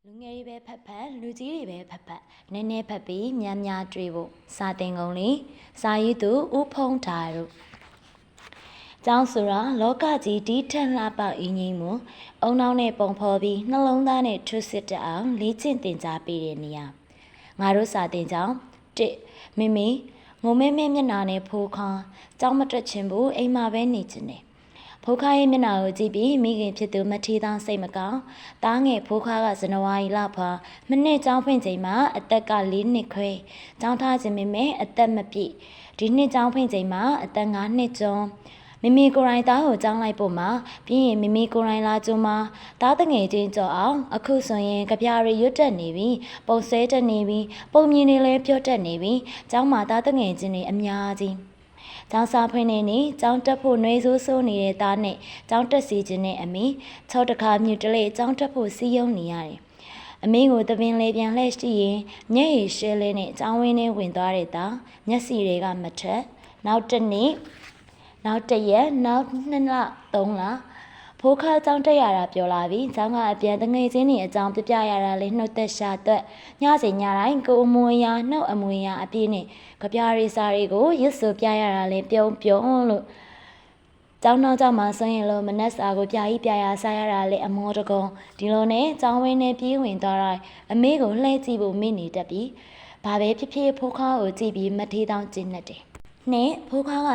လူငယ်တွေပဲဖက်ဖက်လူကြီးတွေပဲဖက်ဖက်နည်းနည်းဖက်ပြီးများများတွေ့ဖို့စာတင်ကုန်လေးစာရေးသူဦးဖုံးထားတို့ကျောင်းဆိုတာလောကကြီးဒီထက်လှပအင်းကြီးမှုအုံနောက်နဲ့ပုံဖော်ပြီးနှလုံးသားနဲ့ထွစစ်တအောင်လေ့ကျင့်သင်ကြားပေးတဲ့နေရာငါတို့စာတင်ကြောင်း1မိမိငုံမဲမဲမျက်နာနဲ့ဖိုးခေါင်းကျောင်းမတက်ချင်ဘူးအိမ်မှာပဲနေချင်တယ်ဖိုးခါရဲ့မျက်နှာကိုကြည့်ပြီးမိခင်ဖြစ်သူမထီးသောစိတ်မကောင်းတားငယ်ဖိုးခါကဇန်နဝါရီလဖွာမိနစ်ကျောင်းဖွင့်ချိန်မှာအသက်က4နှစ်ခွဲကျောင်းထားခြင်းပေမဲ့အသက်မပြည့်ဒီနှစ်ကျောင်းဖွင့်ချိန်မှာအသက်5နှစ်ကျော်မိမိကိုယ်တိုင်သားကိုကျောင်းလိုက်ဖို့မှာပြီးရင်မိမိကိုယ်တိုင်လာကျွန်းမှာသားတငယ်ချင်းကြော်အောင်အခုဆိုရင်ကြပြရီရွတ်တက်နေပြီပုံဆဲတက်နေပြီပုံမြင်တွေလည်းပြောတက်နေပြီကျောင်းမှာသားတငယ်ချင်းတွေအများကြီးကျောင်းစာဖွင့်နေနေကျောင်းတက်ဖို့နှွေးဆိုးဆိုးနေတဲ့သားနဲ့ကျောင်းတက်စီခြင်းနဲ့အမေ6တခါမြူတလေကျောင်းတက်ဖို့စီးရုံးနေရတယ်။အမေကိုတပင်လေးပြန်လှည့်ရှိရင်ညက်ရည်ရှဲလေးနဲ့ကျောင်းဝင်းထဲဝင်သွားတဲ့သားမျက်စီတွေကမထက်နောက်တစ်နေ့နောက်တစ်ရက်နောက်2လ3လဖိုးခါကျောင်းတက်ရတာပြောလာပြီးကျောင်းကအပြန်တငယ်ချင်းတွေအကြောင်းပြပြရတာလေးနှုတ်သက်ရှာသက်ညစီညတိုင်းကိုအမွေရာနှုတ်အမွေရာအပြည့်နဲ့ကြပြရီစာတွေကိုရစ်ဆိုပြရတာလေးပြုံးလို့ကျောင်းနောက်ကျောင်းမှာဆိုရင်လို့မနက်စာကိုပြကြီးပြရစားရတာလေးအမောတကုံဒီလိုနဲ့ကျောင်းဝင်းနဲ့ပြေးဝင်သွားတိုင်းအမေကိုလှည့်ကြည့်ဖို့မိနေတတ်ပြီးဘာပဲဖြစ်ဖြစ်ဖိုးခါကိုကြည့်ပြီးမထေးတောင်းကျင်းနေတယ်နဲ့ဖိုးခါက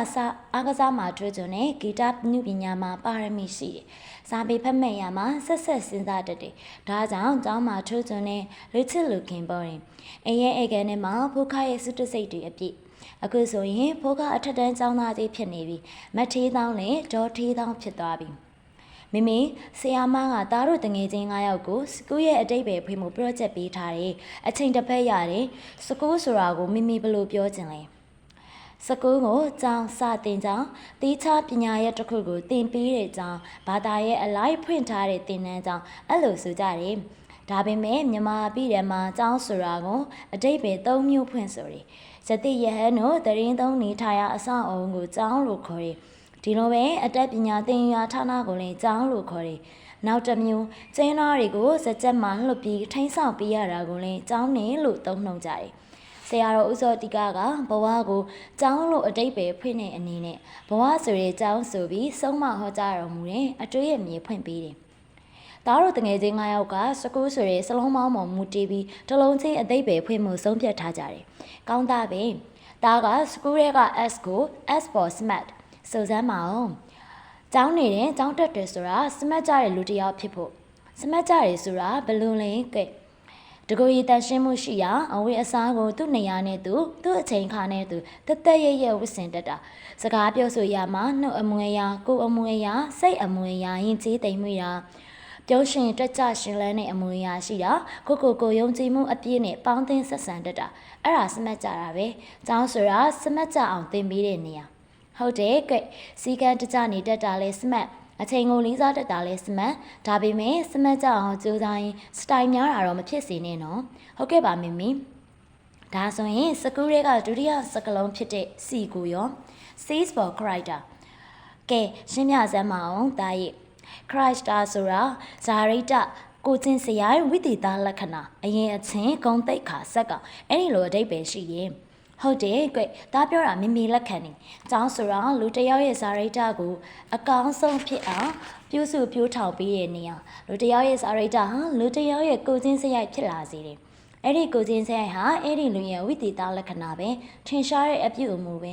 အားကစားမှာထွေးကျွန်းနဲ့ဂီတနုပညာမှာပါရမီရှိတယ်။စာပေဖတ်မဲ့ရမှာဆက်စဉ်းစားတတ်တယ်။ဒါကြောင့်ကျောင်းမှာထွေးကျွန်းနဲ့လူချစ်လူခင်ပေါ်ရင်အရင်အိတ်ကန်ထဲမှာဖိုးခါရဲ့စွတ်တစိတ်တွေအပြည့်အခုဆိုရင်ဖိုးခါအထက်တန်းကျောင်းသားကြီးဖြစ်နေပြီ။မထေးတောင်းနဲ့ဒေါ်ထေးတောင်းဖြစ်သွားပြီ။မိမိဆရာမကသားတို့တငယ်ချင်း9ယောက်ကိုစကူးရဲ့အတိတ်ပဲဖွေးမှု project ပေးထားတယ်။အချိန်တစ်ပတ်ရတယ်။စကူးဆိုတာကိုမိမိဘယ်လိုပြောချင်လဲ။စကူးကိုကျောင်းစတင်ကျောင်းတီးခြားပညာရဲ့တစ်ခုကိုသင်ပေးတဲ့ကျောင်းဘာသာရဲ့အလိုက်ဖွင့်ထားတဲ့သင်တန်းကျောင်းအဲ့လိုဆိုကြတယ်ဒါပေမဲ့မြန်မာပြည်ထဲမှာကျောင်းဆိုတာကိုအတိတ်ပဲ3မျိုးဖွင့်ဆိုတယ်ယတိယဟန်တို့တရင်သုံးနေထားရအဆောင်အုံကိုကျောင်းလို့ခေါ်တယ်ဒီလိုပဲအတက်ပညာသင်ယူဌာနကိုလည်းကျောင်းလို့ခေါ်တယ်နောက်တစ်မျိုးကျင်းသားတွေကိုစကြက်မှလှုပ်ပြီးထိန်းဆောင်ပေးရတာကိုလည်းကျောင်းနေလို့သုံးနှုန်းကြတယ်ဆရာတော်ဦးစောတိကဘဝကိုကျောင်းလို့အတိတ်ပဲဖွင့်တဲ့အနေနဲ့ဘဝဆိုတဲ့ကျောင်းဆိုပြီးဆုံးမဟောကြားတော်မူတဲ့အတွေ့အမြင်ဖွင့်ပေးတယ်။သားတို့တငယ်ချင်း9ယောက်ကစကူးဆိုတဲ့စလုံးမောင်းပေါ်မူတည်ပြီးတလုံးချင်းအတိတ်ပဲဖွင့်မှုဆုံးဖြတ်ထားကြတယ်။ကောင်းသားပဲ။သားကစကူးရဲ့က S ကို S for smart စုံစမ်းမအောင်။ကျောင်းနေတဲ့ကျောင်းတက်တယ်ဆိုတာ smart ကြတဲ့လူတစ်ယောက်ဖြစ်ဖို့ smart ကြတယ်ဆိုတာဘယ်လိုလဲကဲတကူရီတန်ရှင်းမှုရှိရာအဝေးအစားကိုသူ့နေရာနဲ့သူ့အချိန်ခါနဲ့သူတက်ရဲဝစ်စင်တက်တာစကားပြောဆိုရမှာနှုတ်အမွေအရာကိုယ်အမွေအရာစိတ်အမွေအရာယဉ်ကျေးသိမ်မှုရာပြောရှင်တက်ကြရှင်လန်းတဲ့အမွေအရာရှိတာကိုယုံကြည်မှုအပြည့်နဲ့ပေါင်းသင်းဆက်ဆံတတ်တာအဲ့ဒါစမတ်ကြတာပဲကျောင်းဆိုတာစမတ်ကြအောင်သင်ပေးတဲ့နေရာဟုတ်တယ်ကဲစီကံတကြနေတတ်တာလဲစမတ်အချိန်ကိုလေးစားတတ်တာလဲစမတ်ဒါပေမဲ့စမတ်ကြအောင်ကြိုးစားရင်စတိုင်များတာတော့မဖြစ်စေနဲ့နော်ဟုတ်ကဲ့ပါမမီဒါဆိုရင်စကူးတွေကဒုတိယစကလုံးဖြစ်တဲ့ C ကိုရော C for character ကဲရှင်းပြစမ်းမအောင်ဒါရဲ့ character ဆိုတာဇာရိတကိုချင်းစရိုင်းဝိသေသလက္ခဏာအရင်အချင်းဂုံတိတ်ခါဆက်ကအဲ့ဒီလိုအဓိပ္ပာယ်ရှိရင်ဟုတ်တယ်ကွဒါပြောတာမိမိလက်ခံနေကျောင်းဆိုတာလူတယောက်ရဲ့ဇာရိတကိုအကောင်းဆုံးဖြစ်အောင်ပြုစုပြောထောင်ပေးတဲ့နေရာလူတယောက်ရဲ့ဇာရိတဟာလူတယောက်ရဲ့ကိုချင်းစရိုက်ဖြစ်လာစေတယ်အဲ့ဒီကိုချင်းစရိုက်ဟာအဲ့ဒီလူရဲ့ဝိသေသလက္ခဏာပဲထင်ရှားတဲ့အပြုအမူပဲ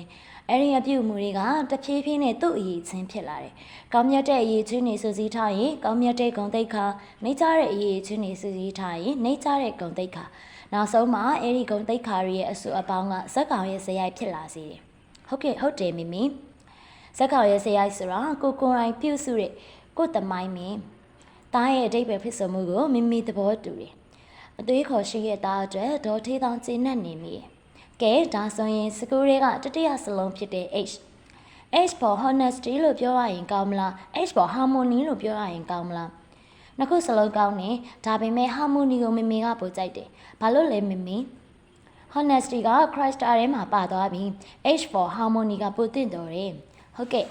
အဲ့ဒီအပြုအမူတွေကတဖြည်းဖြည်းနဲ့သူ့အရေးချင်းဖြစ်လာတယ်ကောင်းမြတ်တဲ့အရေးချင်းတွေစူးစီးထားရင်ကောင်းမြတ်တဲ့ဂုဏ်သိက္ခာနှိမ့်ချတဲ့အရေးချင်းတွေစူးစီးထားရင်နှိမ့်ချတဲ့ဂုဏ်သိက္ခာနောက်ဆုံးမှာအဲ့ဒီဂုဏ်သိက္ခာရဲ့အစုအပေါင်းကဇက်ကောင်ရဲ့ဇယိုက်ဖြစ်လာစေတယ်ဟုတ်တယ်မိမိဇက်ကောင်ရဲ့ဇယိုက်ဆိုတာကိုယ်တိုင်ပြုစုတဲ့ကိုယ်တမိုင်းမင်းတားရဲ့အဓိပ္ပာယ်ဖြစ်ဆိုမှုကိုမိမိသဘောတူတယ်အသွေးခေါ်ရှိတဲ့တားအတွက်ဒေါ်ထေးတောင်ကျင်းနဲ့နေမိကဲဒါဆိုရင်စကူးတွေကတတိယစလုံးဖြစ်တဲ့ H for honesty လို့ပြောရရင်ကောင်းမလား H for harmony လို့ပြောရရင်ကောင်းမလားနှစ်ခုစလုံးကောင်းတယ်ဒါပေမဲ့ harmony ကိုမမေကပိုကြိုက်တယ်ဘာလို့လဲမမေ honesty က Christ ထဲမှာပါသွားပြီ H for harmony ကပိုတင့်တော်တယ်ဟုတ်ကဲ့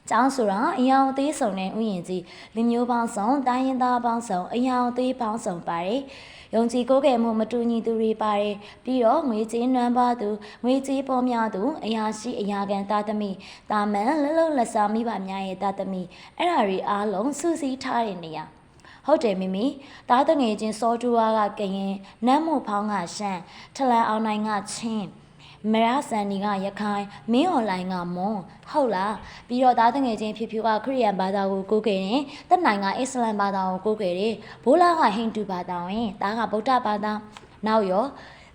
ကျောင်းဆိုတာအယောင်သေးဆုံတဲ့ဥယျာဉ်ကြီးလူမျိုးပေါင်းစုံတိုင်းရင်းသားပေါင်းစုံအယောင်သေးပေါင်းစုံပါတယ်။ယုံကြည်ကိုးကွယ်မှုမတူညီသူတွေပါတယ်။ပြီးတော့ငွေကြေးနွမ်းပါသူငွေကြေးပေါ်များသူအရာရှိအရာခံသားသမီးတာမန်လှလုံလက်စားမိဘများရဲ့သားသမီးအဲ့ဒါတွေအားလုံးစုစည်းထားတဲ့နေရာဟုတ်တယ်မိမိတားတငယ်ချင်းစောတူဝါကကရင်နတ်မို့ဖောင်းကရှမ်းထလန်အောင်နိုင်ကချင်းမရဆန်နီကရခိုင်မင်းအွန်လိုင်းကမွန်ဟုတ်လားပြီးတော့သားတငယ်ချင်းဖြစ်ဖြူကခရစ်ယာန်ဘာသာကိုကိုးကွယ်တယ်တက်နိုင်ကအစ္စလမ်ဘာသာကိုကိုးကွယ်တယ်ဘိုးလာကဟိန္ဒူဘာသာဝင်သားကဗုဒ္ဓဘာသာနောက်ရော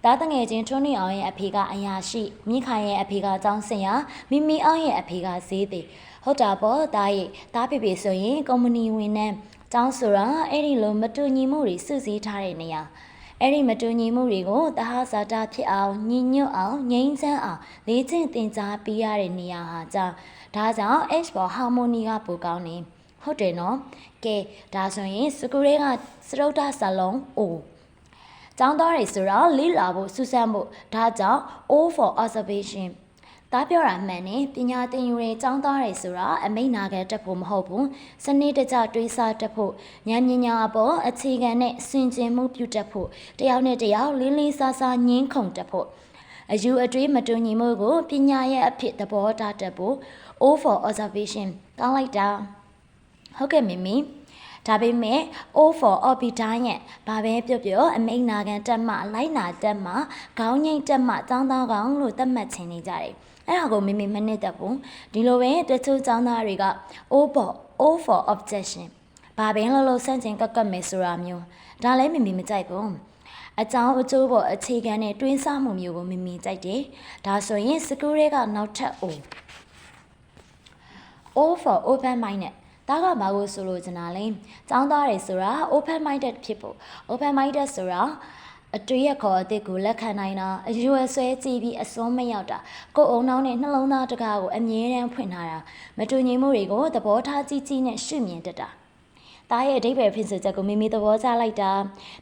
သားတငယ်ချင်းထွန်းနေအောင်ရဲ့အဖေကအရာရှိမိခိုင်ရဲ့အဖေကကျောင်းဆင်ရမိမိအောင်ရဲ့အဖေကဈေးသည်ဟုတ်တာပေါ့သားရဲ့သားဖေဖေဆိုရင်ကုမ္ပဏီဝင်နဲ့ကျောင်းဆိုတာအဲ့ဒီလိုမတူညီမှုတွေစုစည်းထားတဲ့နေရာအဲ့ဒီမတူညီမှုတွေကိုတဟဇာတာဖြစ်အောင်ညီညွတ်အောင်ငြိမ်းချမ်းအောင်လေ့ကျင့်သင်ကြားပေးရတဲ့နေရာဟာကြောင့်ဒါကြောင့် H for harmony ကပိုကောင်းနေဟုတ်တယ်နော်ကဲဒါဆိုရင်စကူရဲကစရုတ်တဆလုံး O ကျောင်းသားတွေဆိုတော့လေ့လာဖို့စူးစမ်းဖို့ဒါကြောင့် O for observationတားပြောတာမှန်နေပညာသင်ယူတဲ့ကျောင်းသားတွေဆိုတာအမိန့်နာခံတက်ဖို့မဟုတ်ဘူးစနစ်တကျတွေးဆတက်ဖို့ဉာဏ်ပညာအပေါ်အခြေခံနဲ့စင်ကြင်မှုပြုတက်ဖို့တယောက်နဲ့တယောက်လေးလေးစားစားငင်းခုန်တက်ဖို့အယူအတွေးမတူညီမှုကိုပညာရဲ့အဖြစ်သဘောထားတက်ဖို့ O for observation ကောင်းလိုက်တာဟုတ်ကဲ့မိမိဒါပေမဲ့ O for obedient ဘာပဲပြောပြောအမိန့်နာခံတက်မှလိုက်နာတက်မှခေါင်းငိမ့်တက်မှကျောင်းသားကောင်လို့သတ်မှတ်ချင်နေကြတယ်အဲ့ဒါကိုမိမိမနစ်တတ်ဘူးဒီလိုပဲတချို့ကျောင်းသားတွေက O for objection ဘာပဲလို့စန့်ကျင်ကပ်မယ်ဆိုတာမျိုးဒါလည်းမိမိမကြိုက်ဘူးအကြောင်းအကျိုးပေါ်အခြေခံနဲ့တွင်းဆမှုမျိုးကိုမိမိကြိုက်တယ်ဒါဆိုရင်စကူရဲကနောက်ထပ် O for open minded ဒါကဘာကိုဆိုလို့ကျင်တာလဲကျောင်းသားတွေဆိုတာ open minded ဖြစ်ဖို့ open minded ဆိုတာအတွေ့အခေါ်အသစ်ကိုလက်ခံနိုင်တာအယူအဆဲကြည့်ပြီးအစွန်းမရောက်တာကိုယ်အုံနောက်နဲ့နှလုံးသားတကားကိုအမြဲတမ်းဖွင့်ထားတာမတူညီမှုတွေကိုသဘောထားကြီးကြီးနဲ့ရှုမြင်တတ်တာတားရဲ့အဓိပ္ပာယ်ဖြစ်စေချက်ကိုမိမိသဘောကျလိုက်တာ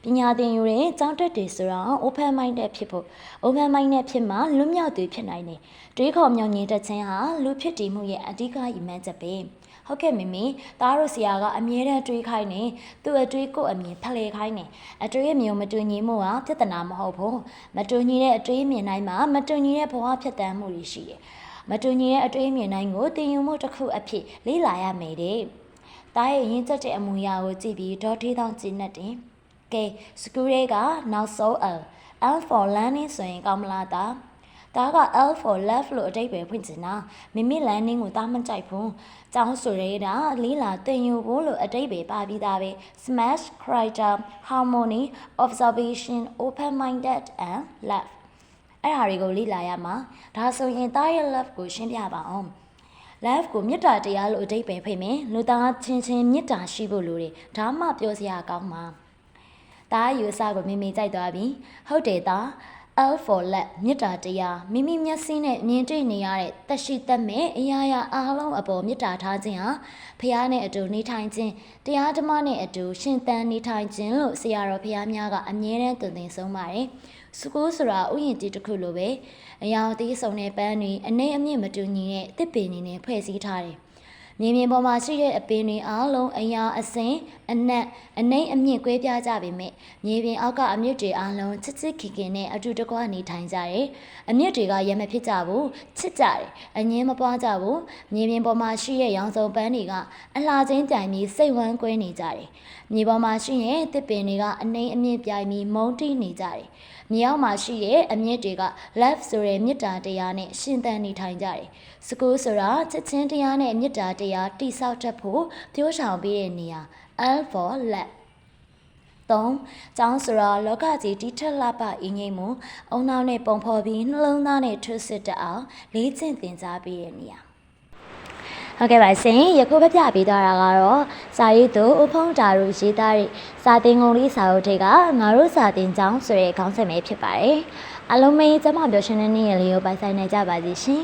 ပညာသင်ယူတဲ့ကျောင်းတက်တွေဆိုတော့ open minded ဖြစ်ဖို့ open minded ဖြစ်မှလွတ်မြောက်သူဖြစ်နိုင်တယ်တွေးခေါ်မြောင်မြင်တတ်ခြင်းဟာလူဖြစ်တည်မှုရဲ့အဓိကရည်မှန်းချက်ပဲဟုတ်ကဲ့မိမိသားတို့ဆရာကအမြဲတမ်းတွေးခိုင်းနေသူ့အတွေးကိုအမြင်ဖလှယ်ခိုင်းနေအတွေးအမြင်မတူညီမှုဟာပြဿနာမဟုတ်ဘူးမတူညီတဲ့အတွေးမြင်တိုင်းမှာမတူညီတဲ့ဘဝဖြစ်တမ်းမှုတွေရှိတယ်မတူညီတဲ့အတွေးမြင်တိုင်းကိုသင်ယူမှုတစ်ခုအဖြစ်လေ့လာရမယ်တဲ့သားရဲ့ရင်းချက်တဲ့အမူအရာကိုကြည့်ပြီးဒေါ်ထေးတောင်းကျင့်တဲ့ကဲစကူရဲကနောက်ဆုံး L for learning ဆိုရင်ကောင်းမလားသားဒါက L for love လို့အဓိပ္ပာယ်ဖွင့်ချင်တာမိမိ learning ကိုသားမကြိုက်ဘူးကျောင်းဆိုရဲတာလေးလာသင်ယူဖို့လို့အဓိပ္ပာယ်ပါပြီးသားပဲ smash character harmony observation open minded and love အဲ့ဒါတွေကိုလေ့လာရမှာဒါဆိုရင်သားရဲ့ love ကိုရှင်းပြပါအောင် love ကိုမေတ္တာတရားလို့အဓိပ္ပာယ်ဖွင့်မယ်လူသားချင်းချင်းမေတ္တာရှိဖို့လိုတယ်ဒါမှပြောစရာကောင်းမှာသားယူအစကိုမိမိကြိုက်သွားပြီဟုတ်တယ်သားL for let မေတ္တာတရားမိမိမျက်စိနဲ့မြင်တွေ့နေရတဲ့သက်ရှိသက်မဲ့အရာရာအားလုံးအပေါ်မေတ္တာထားခြင်းဟာဖခင်နဲ့အတူနေထိုင်ခြင်းတရားဓမ္မနဲ့အတူရှင်သန်နေထိုင်ခြင်းလို့ဆရာတော်ဖခင်များကအမြဲတမ်းသွန်သင်ဆုံးပါတယ်။စကူးဆိုတာဥယျာဉ်တစ်ခုလိုပဲအရာအသေးဆုံးတဲ့ပန်းတွေအနေအမြင့်မတူညီတဲ့တစ်ပင်တွေနဲ့ဖွဲ့စည်းထားတယ်။မြေပြင်ပေါ်မှာရှိတဲ့အပင်တွေအားလုံးအရာအစင်အနက်အနေအမြင့်ကွဲပြားကြပေမဲ့မြေပြင်အောက်ကအမြင့်တွေအားလုံးချစ်ချစ်ခင်ခင်နဲ့အတူတကွနေထိုင်ကြတယ်။အမြင့်တွေကရမဖြစ်ကြဘူးချစ်ကြတယ်။အငင်းမပွားကြဘူး။မြေပြင်ပေါ်မှာရှိတဲ့ရောင်စုံပန်းတွေကအလှချင်းပြိုင်ပြီးစိတ်ဝမ်းကွဲနေကြတယ်။မြေပေါ်မှာရှိတဲ့တစ်ပင်တွေကအနှိမ့်အမြင့်ပြိုင်ပြီးမုန်းတီးနေကြတယ်။မြေအောက်မှာရှိတဲ့အမြင့်တွေက love ဆိုတဲ့မေတ္တာတရားနဲ့ရှင်သန်နေထိုင်ကြတယ်။စကူးဆိုတာချစ်ချင်းတရားနဲ့မေတ္တာတရားတိဆောက်တတ်ဖို့ပြောဆောင်ပေးတဲ့နေရာ L for let 3. ကျောင်းဆိုတာလောကကြီးတိထက်လှပအင်းငိမ့်မှုအုံနောက်နဲ့ပုံဖော်ပြီးနှလုံးသားနဲ့ထွတ်စစ်တအောင်လေ့ကျင့်သင်ကြားပေးတဲ့နေရာဟုတ်ကဲ့ပါရှင်ယခုပြပြပေးသွားတာကတော့စာရေးသူဦးဖုံးတာတို့ရေးသားတဲ့စာသင်ကုန်လေးစာအုပ်တွေကငါတို့စာသင်ကျောင်းဆိုတဲ့ခေါင်းစဉ်ပဲဖြစ်ပါတယ်အားလုံးပဲကျမပြောရှင်တဲ့နေ့ရက်လေးကိုပိုင်ဆိုင်နိုင်ကြပါစေရှင်